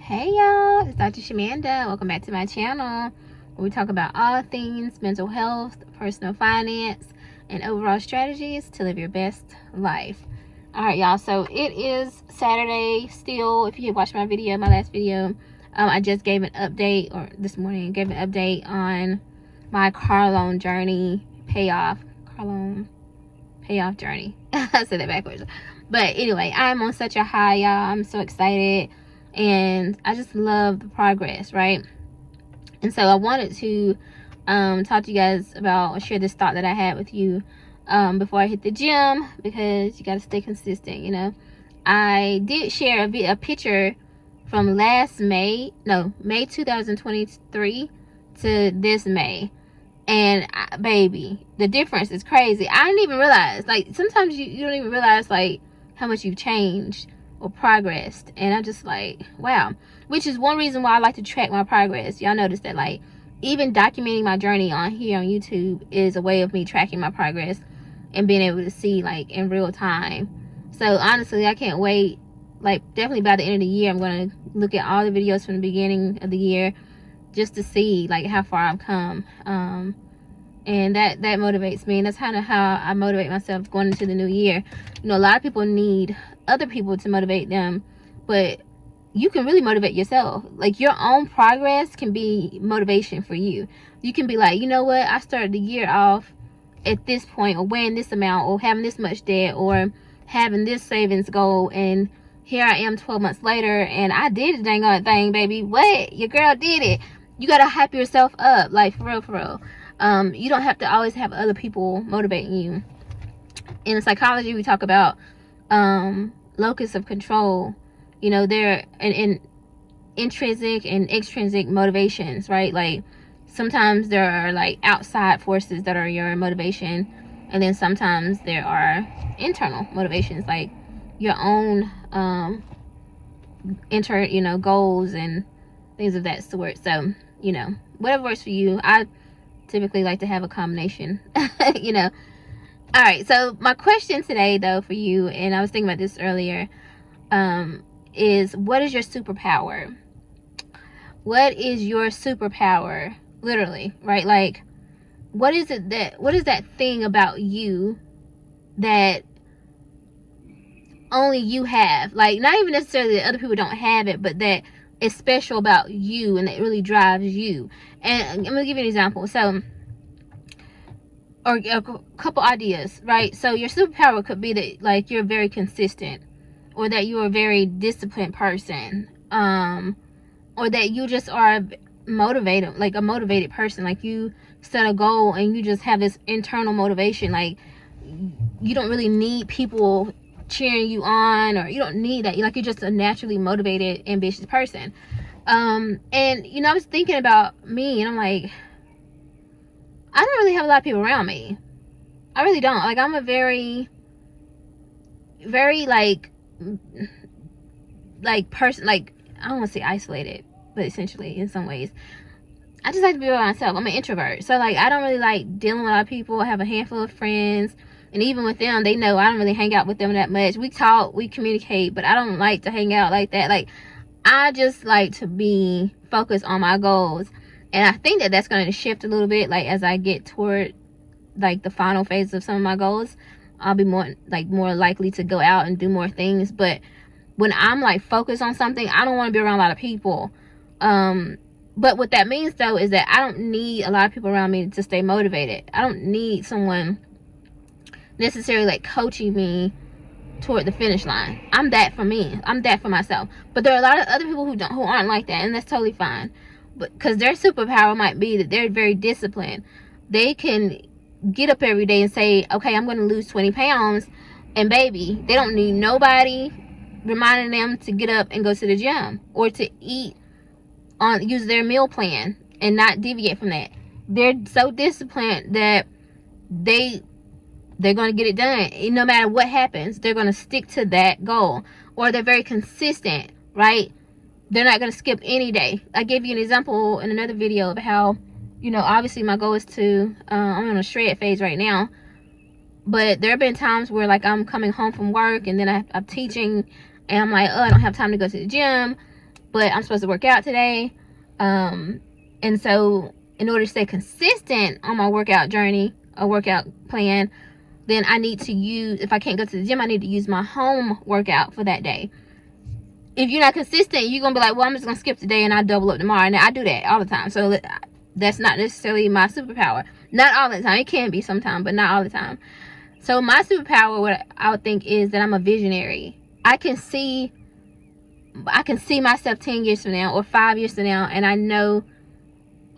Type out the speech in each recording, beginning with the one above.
Hey y'all, it's Dr. Shamanda. Welcome back to my channel where we talk about all things mental health, personal finance, and overall strategies to live your best life. Alright y'all, so it is Saturday still. If you watched my last video, I just gave an update, or this morning gave an update on my car loan journey payoff journey. I said that backwards. But anyway, I'm on such a high, y'all. I'm so excited. And I just love the progress, right? And so I wanted to talk to you guys about, or share this thought that I had with you before I hit the gym, because you got to stay consistent, you know. I did share a picture from May 2023 to this May. And baby, the difference is crazy. I didn't even realize, like, sometimes you don't even realize, like, how much you've changed or progressed. And I'm just like, wow. Which is one reason why I like to track my progress. Y'all notice that, like, even documenting my journey on here on YouTube is a way of me tracking my progress and being able to see, like, in real time. So honestly, I can't wait. Like, definitely by the end of the year, I'm going to look at all the videos from the beginning of the year just to see, like, how far I've come. And that motivates me, and that's kind of how I motivate myself going into the new year. You know, a lot of people need other people to motivate them, but you can really motivate yourself. Like, your own progress can be motivation for you. You can be like, you know what, I started the year off at this point, or weighing this amount, or having this much debt, or having this savings goal, and here I am 12 months later, and I did the dang on thing, baby. What? Your girl did it. You gotta hype yourself up, like, for real, for real. You don't have to always have other people motivating you. In psychology, we talk about locus of control. You know, there in intrinsic and extrinsic motivations, right? Like, sometimes there are, like, outside forces that are your motivation, and then sometimes there are internal motivations, like your own goals and things of that sort. So, you know, whatever works for you. I typically like to have a combination. You know. All right, so my question today, though, for you, and I was thinking about this earlier, is, what is your superpower? What is your superpower? Literally, right? Like, what is that thing about you that only you have? Like, not even necessarily that other people don't have it, but that is special about you and that really drives you. And I'm gonna give you an example. So, or a couple ideas, right? So your superpower could be that, like, you're very consistent, or that you're a very disciplined person, or that you just are motivated, like a motivated person. Like, you set a goal and you just have this internal motivation. Like, you don't really need people cheering you on, or you don't need that. Like, you're just a naturally motivated, ambitious person. And, you know, I was thinking about me, and I'm like, I don't really have a lot of people around me. I really don't. Like, I'm a very, very, like person, like, I don't want to say isolated, but essentially, in some ways, I just like to be by myself. I'm an introvert. So, like, I don't really like dealing with a lot of people. I have a handful of friends, and even with them, they know I don't really hang out with them that much. We talk, we communicate, but I don't like to hang out like that. Like, I just like to be focused on my goals. And I think that that's going to shift a little bit, like, as I get toward, like, the final phase of some of my goals. I'll be more likely to go out and do more things. But when I'm, like, focused on something, I don't want to be around a lot of people. But what that means, though, is that I don't need a lot of people around me to stay motivated. I don't need someone necessarily, like, coaching me toward the finish line. I'm that for me. I'm that for myself. But there are a lot of other people who aren't like that, and that's totally fine. But because their superpower might be that they're very disciplined. They can get up every day and say, okay, I'm going to lose 20 pounds. And baby, they don't need nobody reminding them to get up and go to the gym, or to use their meal plan and not deviate from that. They're so disciplined that they're going to get it done. And no matter what happens, they're going to stick to that goal. Or they're very consistent, right? They're not going to skip any day. I gave you an example in another video of how, you know, obviously my goal is to, I'm on a shred phase right now. But there have been times where, like, I'm coming home from work, and then I'm teaching, and I'm like, oh, I don't have time to go to the gym. but I'm supposed to work out today. And so in order to stay consistent on my workout journey, a workout plan, then I need to use, if I can't go to the gym, I need to use my home workout for that day. If you're not consistent, you're going to be like, well, I'm just going to skip today and I'll double up tomorrow. And I do that all the time. So that's not necessarily my superpower. Not all the time. It can be sometimes, but not all the time. So my superpower, what I would think, is that I'm a visionary. I can see myself 10 years from now or 5 years from now, and I know,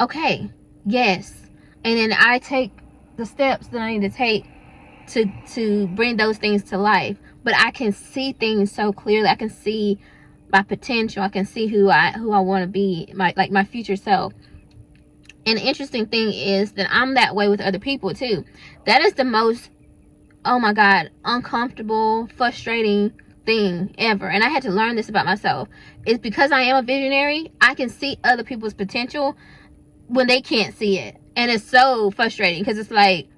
okay, yes. And then I take the steps that I need to take to bring those things to life. But I can see things so clearly. I can see my potential. I can see who I want to be, my future self. And the interesting thing is that I'm that way with other people too. That is the most, oh my God, uncomfortable, frustrating thing ever. And I had to learn this about myself. It's because I am a visionary, I can see other people's potential when they can't see it. And it's so frustrating because it's like,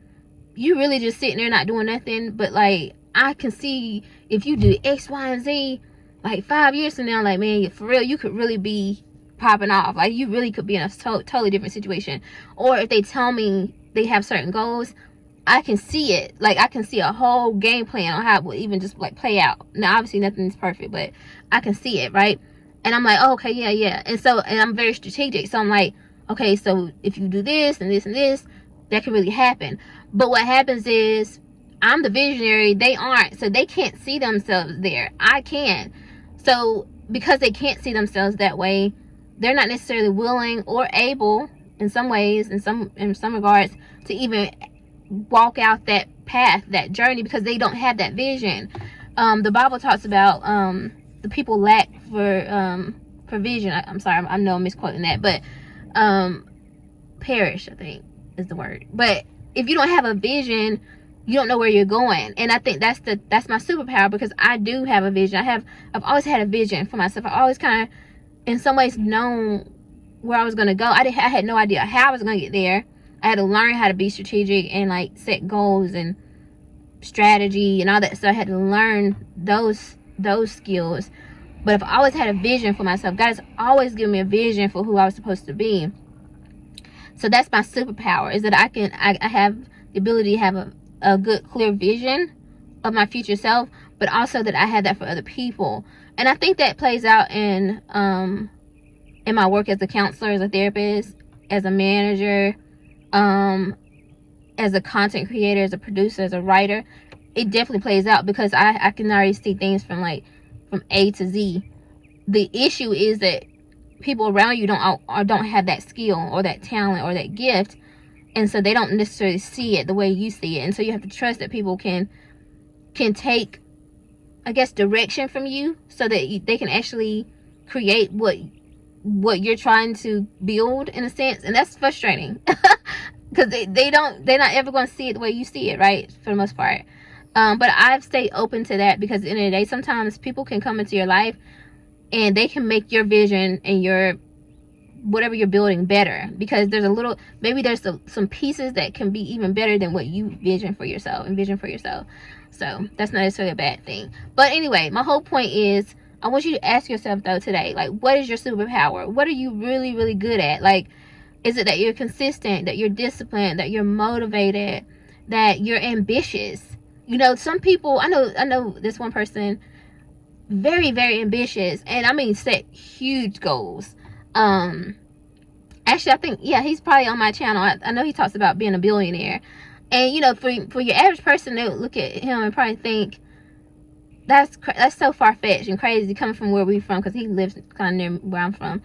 you really just sitting there not doing nothing. But like, I can see if you do X, Y, and Z, like 5 years from now, like, man, for real, you could really be popping off. Like, you really could be in a totally different situation. Or if they tell me they have certain goals, I can see it. Like, I can see a whole game plan on how it will even just like play out. Now, obviously nothing's perfect, but I can see it, right? And I'm like, oh, okay, yeah. And I'm very strategic. So I'm like, okay, so if you do this and this and this, that can really happen. But what happens is, I'm the visionary, they aren't. So they can't see themselves there. I can. So because they can't see themselves that way, they're not necessarily willing or able, in some ways, in some regards, to even walk out that path, that journey, because they don't have that vision. The Bible talks about the people lack for vision. I'm sorry, I know I'm misquoting that, but perish, I think is the word. But if you don't have a vision, you don't know where you're going. And I think that's my superpower, because I do have a vision. I've always had a vision for myself. I always kind of, in some ways, known where I was going to go. I had no idea how I was going to get there. I had to learn how to be strategic and like set goals and strategy and all that. So I had to learn those skills. But I've always had a vision for myself. God has always given me a vision for who I was supposed to be. So that's my superpower, is that I have the ability to have a good, clear vision of my future self, but also that I have that for other people. And I think that plays out in my work as a counselor, as a therapist, as a manager, as a content creator, as a producer, as a writer. It definitely plays out, because I can already see things from A to Z. The issue is that people around you don't have that skill or that talent or that gift, and so they don't necessarily see it the way you see it. And so you have to trust that people can take, I guess, direction from you, so that they can actually create what you're trying to build, in a sense. And that's frustrating because they're not ever going to see it the way you see it, right, for the most part. But I've stayed open to that, because at the end of the day, sometimes people can come into your life and they can make your vision and your whatever you're building better, because there's some pieces that can be even better than what you envision for yourself. So that's not necessarily a bad thing. But anyway, my whole point is, I want you to ask yourself though today, like, what is your superpower? What are you really, really good at? Like, is it that you're consistent, that you're disciplined, that you're motivated, that you're ambitious? You know, some people, I know this one person, very, very ambitious, and I mean set huge goals. Actually, I think, yeah, he's probably on my channel. I know he talks about being a billionaire. And, you know, for your average person, they would look at him and probably think, that's so far-fetched and crazy coming from where we're from, because he lives kind of near where I'm from.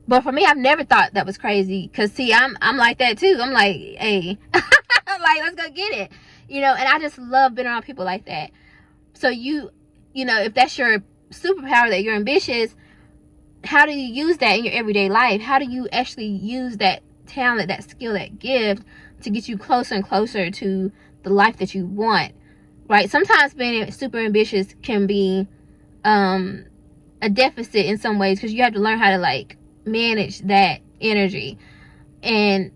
But for me, I've never thought that was crazy, because, see, I'm like that, too. I'm like, hey, like, let's go get it. You know, and I just love being around people like that. So you know, if that's your superpower, that you're ambitious, how do you use that in your everyday life? How do you actually use that talent, that skill, that gift to get you closer and closer to the life that you want, right? Sometimes being super ambitious can be a deficit in some ways, because you have to learn how to like manage that energy and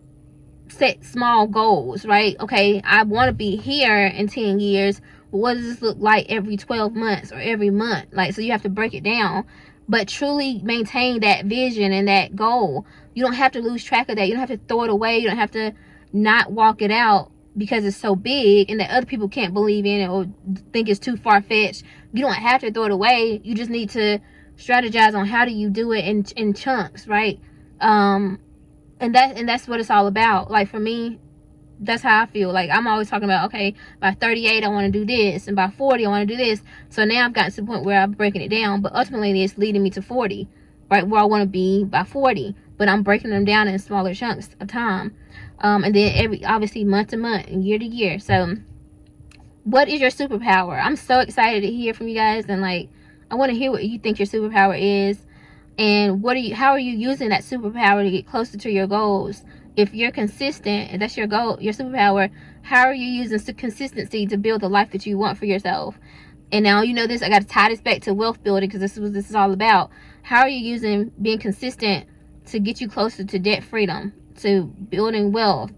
set small goals, right? Okay, I want to be here in 10 years. but what does this look like every 12 months or every month? Like, so you have to break it down, but truly maintain that vision and that goal. You don't have to lose track of that. You don't have to throw it away. You don't have to not walk it out because it's so big and that other people can't believe in it or think it's too far-fetched. You don't have to throw it away. You just need to strategize on how do you do it in chunks, right? And that's what it's all about. Like, for me, that's how I feel. Like, I'm always talking about, okay, by 38 I want to do this, and by 40 I want to do this. So now I've gotten to the point where I'm breaking it down, but ultimately it's leading me to 40, right, where I want to be by 40. But I'm breaking them down in smaller chunks of time, and then obviously month to month and year to year. So what is your superpower? I'm so excited to hear from you guys, and like, I want to hear what you think your superpower is, and how are you using that superpower to get closer to your goals? If you're consistent and that's your goal, your superpower, how are you using consistency to build the life that you want for yourself? And now, you know this, I got to tie this back to wealth building, because this is what this is all about. How are you using being consistent to get you closer to debt freedom, to building wealth,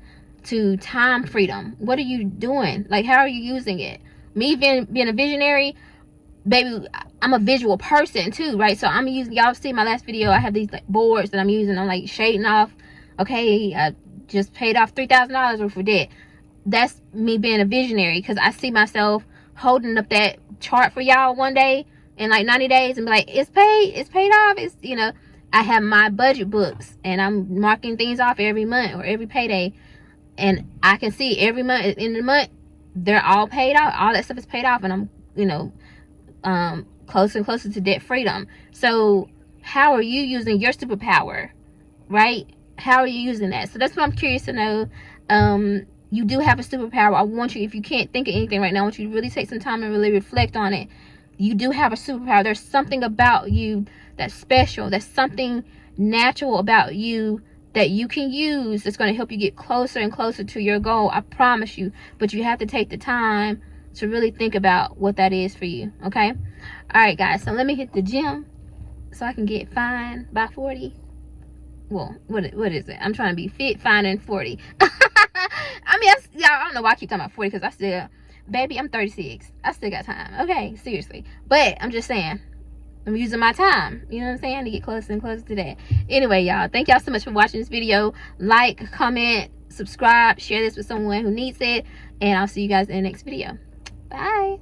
to time freedom? What are you doing? Like, how are you using it? Me being a visionary, baby, I'm a visual person too, right? So I'm using, y'all see my last video, I have these like boards that I'm using. I'm like shading off. Okay, I just paid off $3,000 worth of debt. That's me being a visionary, because I see myself holding up that chart for y'all one day in like 90 days and be like, it's paid off. It's, you know, I have my budget books and I'm marking things off every month or every payday, and I can see every month, in the month, they're all paid off. All that stuff is paid off, and I'm, you know, closer and closer to debt freedom. So how are you using your superpower, right? How are you using that? So that's what I'm curious to know. You do have a superpower. I want you, if you can't think of anything right now, I want you to really take some time and really reflect on it. You do have a superpower. There's something about you that's special. There's something natural about you that you can use that's going to help you get closer and closer to your goal. I promise you. But you have to take the time to really think about what that is for you. Okay? All right, guys. So let me hit the gym so I can get fine by 40. Well, what is it? I'm trying to be fit, fine, and 40. I mean, y'all, I don't know why I keep talking about 40, because I still, baby, I'm 36. I still got time. Okay, seriously. But I'm just saying, I'm using my time, you know what I'm saying, to get closer and closer to that. Anyway, y'all, thank y'all so much for watching this video. Like, comment, subscribe, share this with someone who needs it, and I'll see you guys in the next video. Bye.